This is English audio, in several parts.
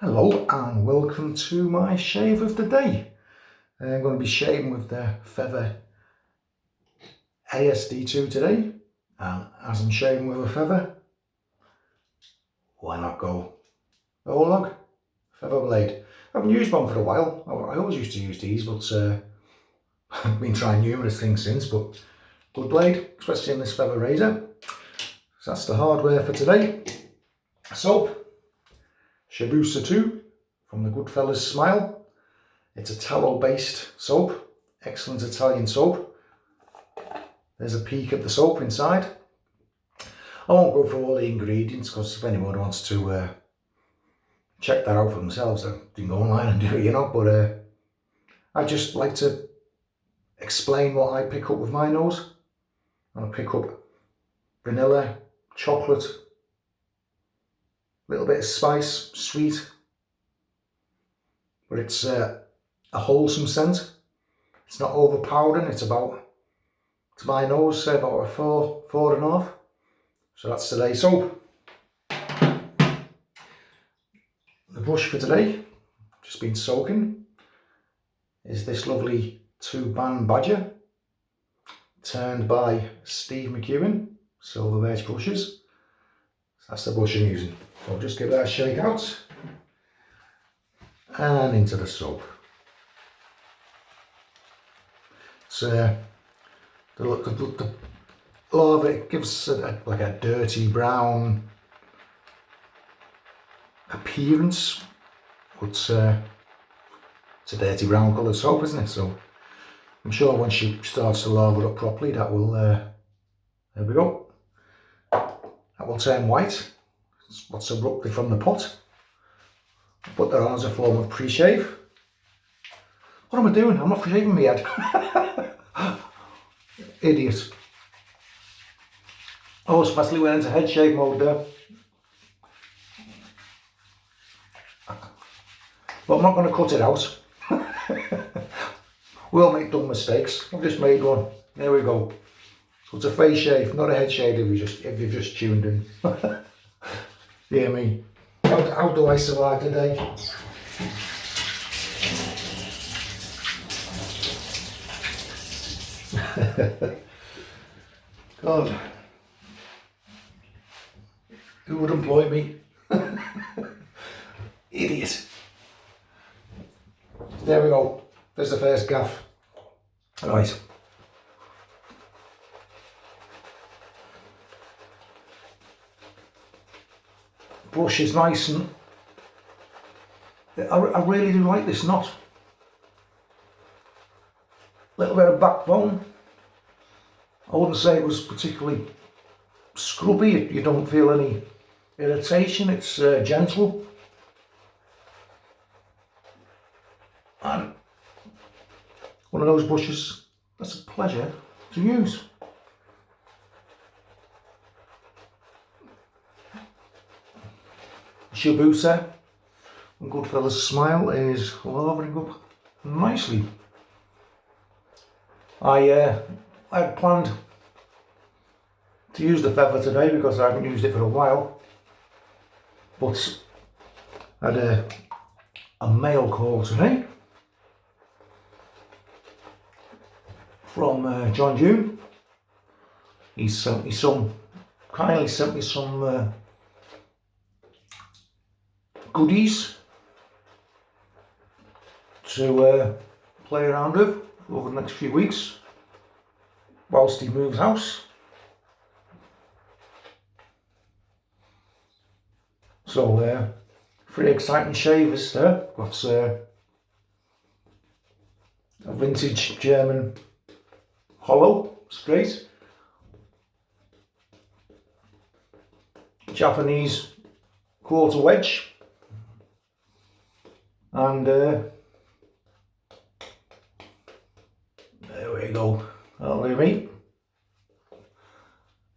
Hello and welcome to my shave of the day. I'm going to be shaving with the Feather ASD2 today, and as I'm shaving with a feather, why not go a whole log? Feather blade. I haven't used one for a while. I always used to use these, but I've been trying numerous things since, but good blade, especially in this feather razor. So that's the hardware for today. Soap, Shibusa 2 from the Goodfellas Smile. It's a tallow-based soap, excellent Italian soap. There's a peek at the soap inside. I won't go through all the ingredients because if anyone wants to check that out for themselves, they can go online and do it, But I just like to explain what I pick up with my nose. And I pick up vanilla, chocolate, a little bit of spice, sweet. But it's a wholesome scent. It's not overpowering. It's about, to my nose, say about a 4.5. So that's today's soap. The brush for today, just been soaking, is this lovely 2-band Badger, turned by Steve McEwen, Silver Birch brushes. So that's the brush I'm using. So I'll just give that a shake out and into the soap. So the lot of it gives like a dirty brown appearance, but it's a dirty brown coloured soap, isn't it? So I'm sure once she starts to lather up properly, that will, there we go, that will turn white. It's what's abruptly from the pot. Put that on as a form of pre-shave. What am I doing? I'm not shaving my head. Idiot. Oh, especially went into head shave mode there. But I'm not going to cut it out. We all make dumb mistakes. I've just made one. There we go. So it's a face shave, not a head shave if you've just tuned in. Dear me. How do I survive today? God. Who would employ me? Idiot. There we go. There's the first gaff. Right. Brush is nice and I really do like this knot. Little bit of backbone. I wouldn't say it was particularly scrubby. You don't feel any irritation. It's gentle. And one of those brushes that's a pleasure to use. Shibusa and Goodfellas Smile is lavering up nicely. I had planned to use the feather today because I haven't used it for a while, but I had a mail call today from John June. He's kindly sent me some goodies to play around with over the next few weeks whilst he moves house. So 3 exciting shavers there. Got a vintage German hollow straight, Japanese quarter wedge, and there we go, that'll do me,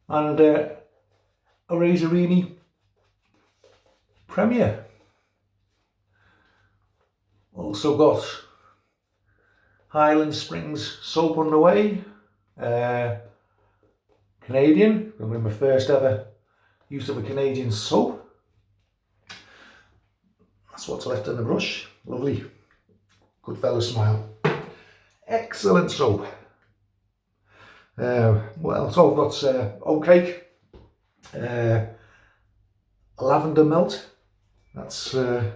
and a Razorini Premier. Also got Highland Springs soap on the way, Canadian, it'll be my first ever use of a Canadian soap. That's what's left in the brush. Lovely. Goodfellas smile. Excellent soap. What else? Oh, I've got oat cake, lavender melt. That's so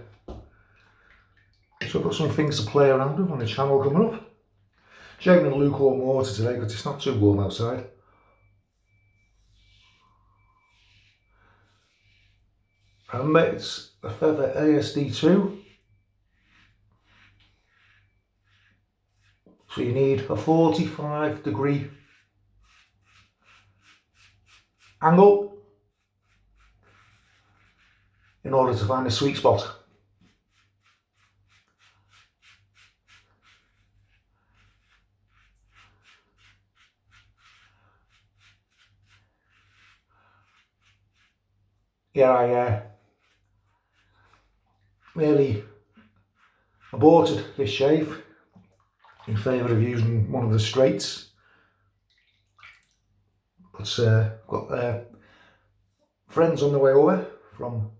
I've got some things to play around with on the channel coming up. Shaving in lukewarm water today because it's not too warm outside. Remember, it's a Feather ASD2. So you need a 45-degree angle in order to find a sweet spot. Yeah, I really aborted this shave in favour of using one of the straights, but got friends on the way over from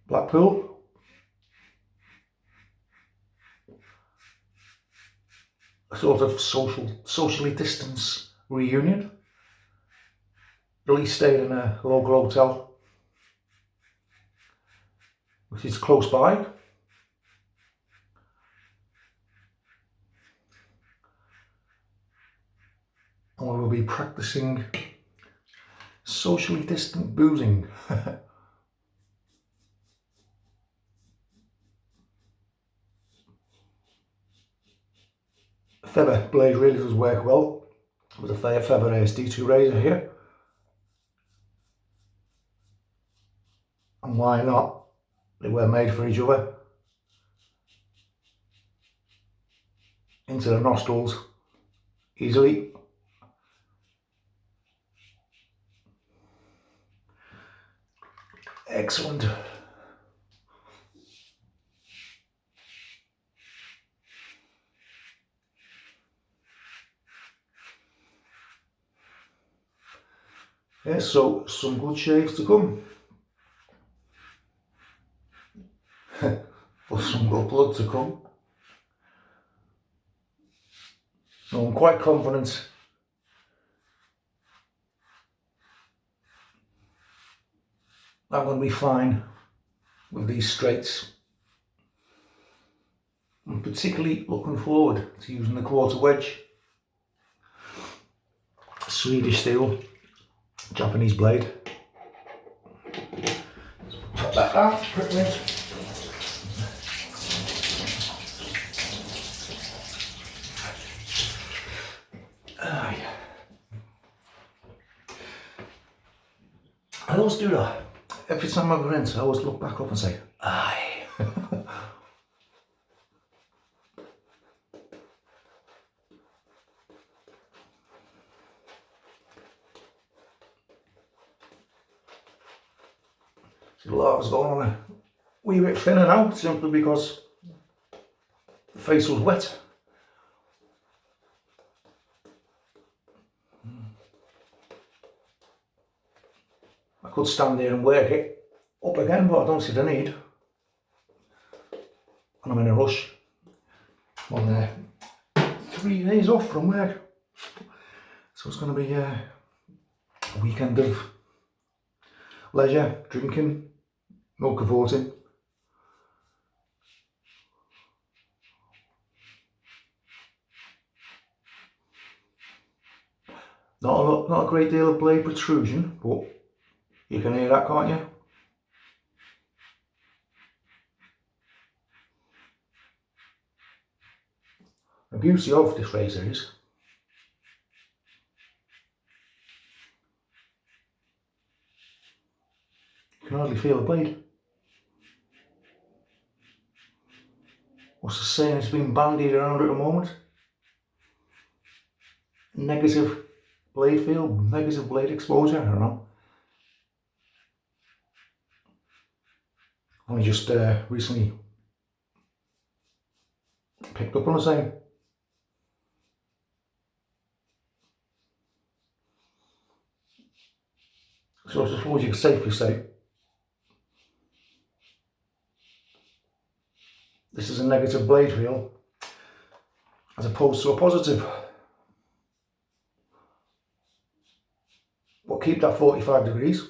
Blackpool, a sort of socially distanced reunion. Really stayed in a local hotel which is close by. And we will be practicing socially distant boozing. Feather blade really does work well with a Feather ASD2 razor here. And why not? They were made for each other. Into the nostrils easily. Excellent. Yeah, so some good shaves to come. Or some good blood to come. So I'm quite confident I'm going to be fine with these straights. I'm particularly looking forward to using the quarter wedge. Swedish steel, Japanese blade. Put that out, pretty much. I always do that. Every time I rinse, I always look back up and say, aye. See, the lava's going on a wee bit thinner now, simply because the face was wet. I could stand there and work it up again, but I don't see the need. And I'm in a rush. I'm on 3 days off from work. So it's going to be a weekend of leisure, drinking, no cavorting. Not a great deal of blade protrusion, but you can hear that, can't you? The beauty of this razor is you can hardly feel the blade. What's the saying? It's been bandied around at the moment. Negative blade feel, negative blade exposure, I don't know. Only just recently picked up on the same. So I suppose you could safely say this is a negative blade feel as opposed to a positive. But keep that 45 degrees.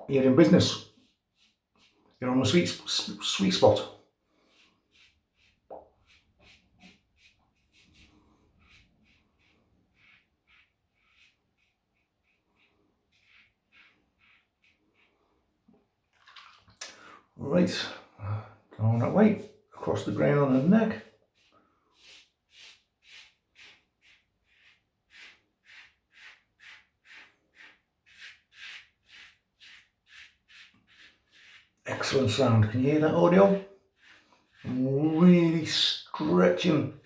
You're in business. You're on the sweet spot. Right, going that way, across the grain on the neck. Excellent sound. Can you hear that audio? I'm really stretching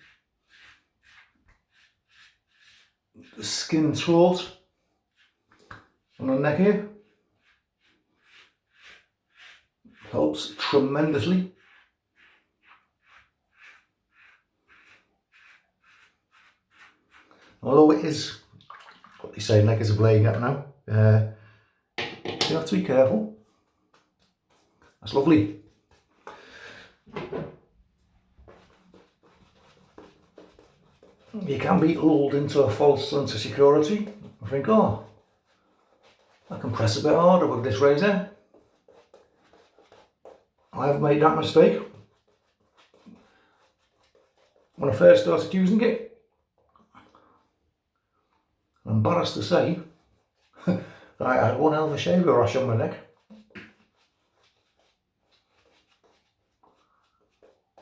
the skin throat on the neck here. Helps tremendously. Although it is what they say, neck is a blade gap now. You have to be careful. That's lovely. You can be lulled into a false sense of security. I think, oh, I can press a bit harder with this razor. I've made that mistake when I first started using it. I'm embarrassed to say that I had one hell of a shaver rash on my neck.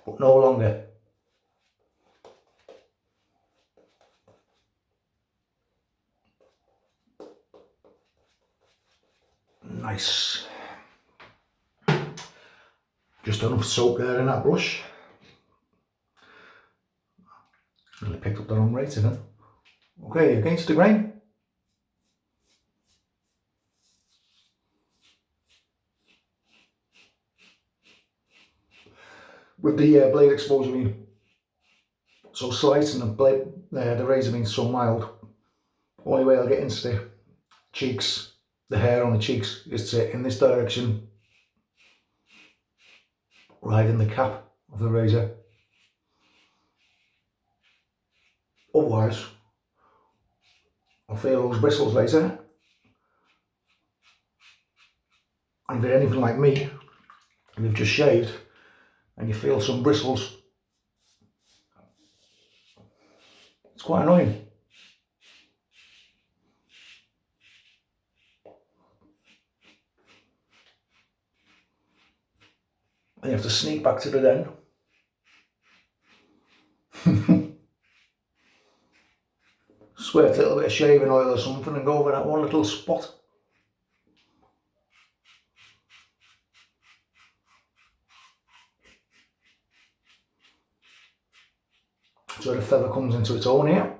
But no longer. Nice. Just enough soap there in that brush. Really picked up the wrong rating then. Okay, against the grain. With the blade exposure being so slight and the razor being so mild, only way I'll get into the cheeks, the hair on the cheeks, is to in this direction, right in the cap of the razor. Otherwise, I'll feel those bristles later. And if you're anything like me, and you've just shaved, and you feel some bristles, it's quite annoying. And you have to sneak back to the den. Squirt a little bit of shaving oil or something and go over that one little spot. So the feather comes into its own here.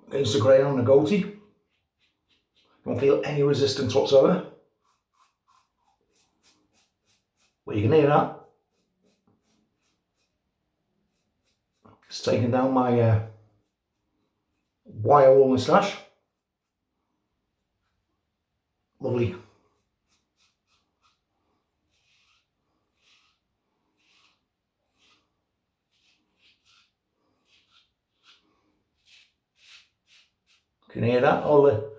Against the grain on the goatee. Don't feel any resistance whatsoever. But you can hear that. It's taking down my wire wool moustache. Lovely. Can you hear that? All the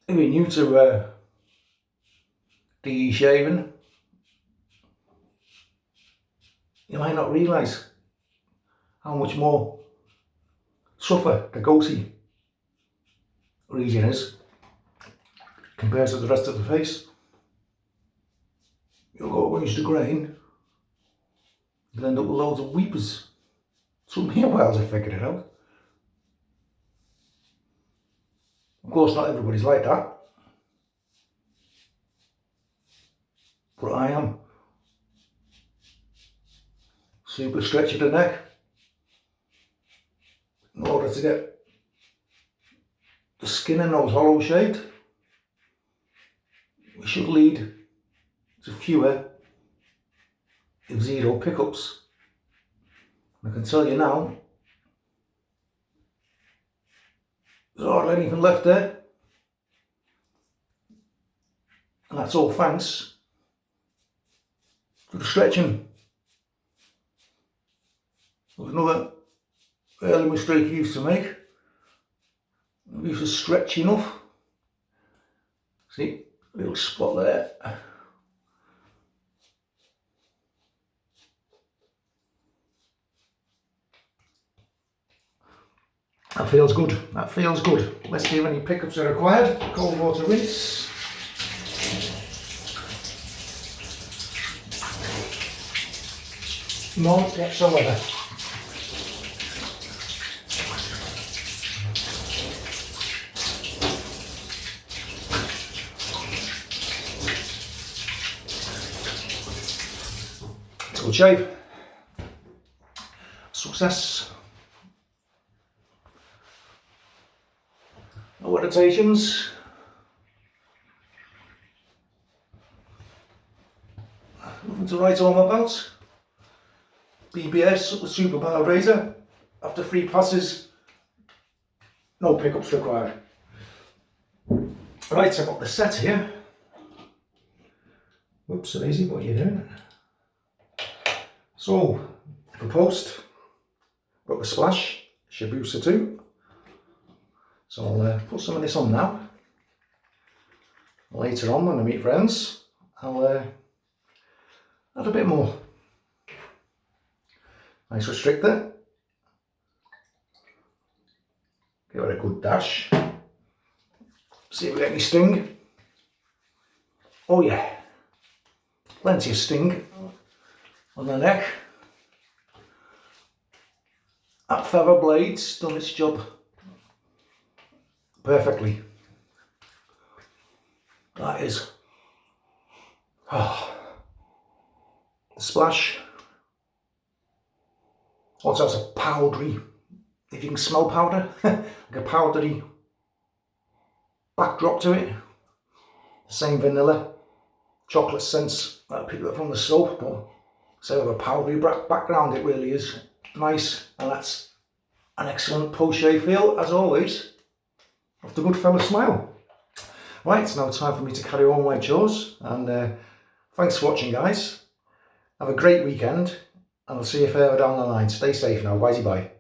if you're new to DE shaving, you might not realise how much more tougher the goatee region is compared to the rest of the face. You'll go against the grain, you'll end up with loads of weepers. Took me a while to figure it out. Of course, not everybody's like that, but I am. Super stretchy the neck in order to get the skin in those hollows shaved. We should lead to fewer, if zero, pickups. I can tell you now, There's hardly anything left there. And that's all thanks to the stretching. There was another early mistake I used to make. I used to stretch enough. See, little spot there. That feels good, that feels good. Let's see if any pickups are required. Cold water rinse. None whatsoever. It's a good shave. Success. No irritations. Nothing to write home about. BBS, super powered razor. After 3 passes, no pickups required. Right, I've got the set here. Whoops, lazy, what are you doing? So, for post, got the Splash, Shibusa 2. So I'll put some of this on now. Later on when I meet friends, I'll add a bit more. Nice restrictor. Give it a good dash. See if we get any sting. Oh yeah, plenty of sting on the neck. That feather blade's done its job perfectly. That is. Oh. Splash. Also has a powdery, if you can smell powder, like a powdery backdrop to it. Same vanilla, chocolate scents that I picked up from the soap, but instead of a powdery background, it really is nice, and that's an excellent post-shave feel, as always, of the Goodfellas smile. Right, it's now time for me to carry on my chores, and thanks for watching, guys. Have a great weekend, and I'll see you further down the line. Stay safe now. Bye-bye.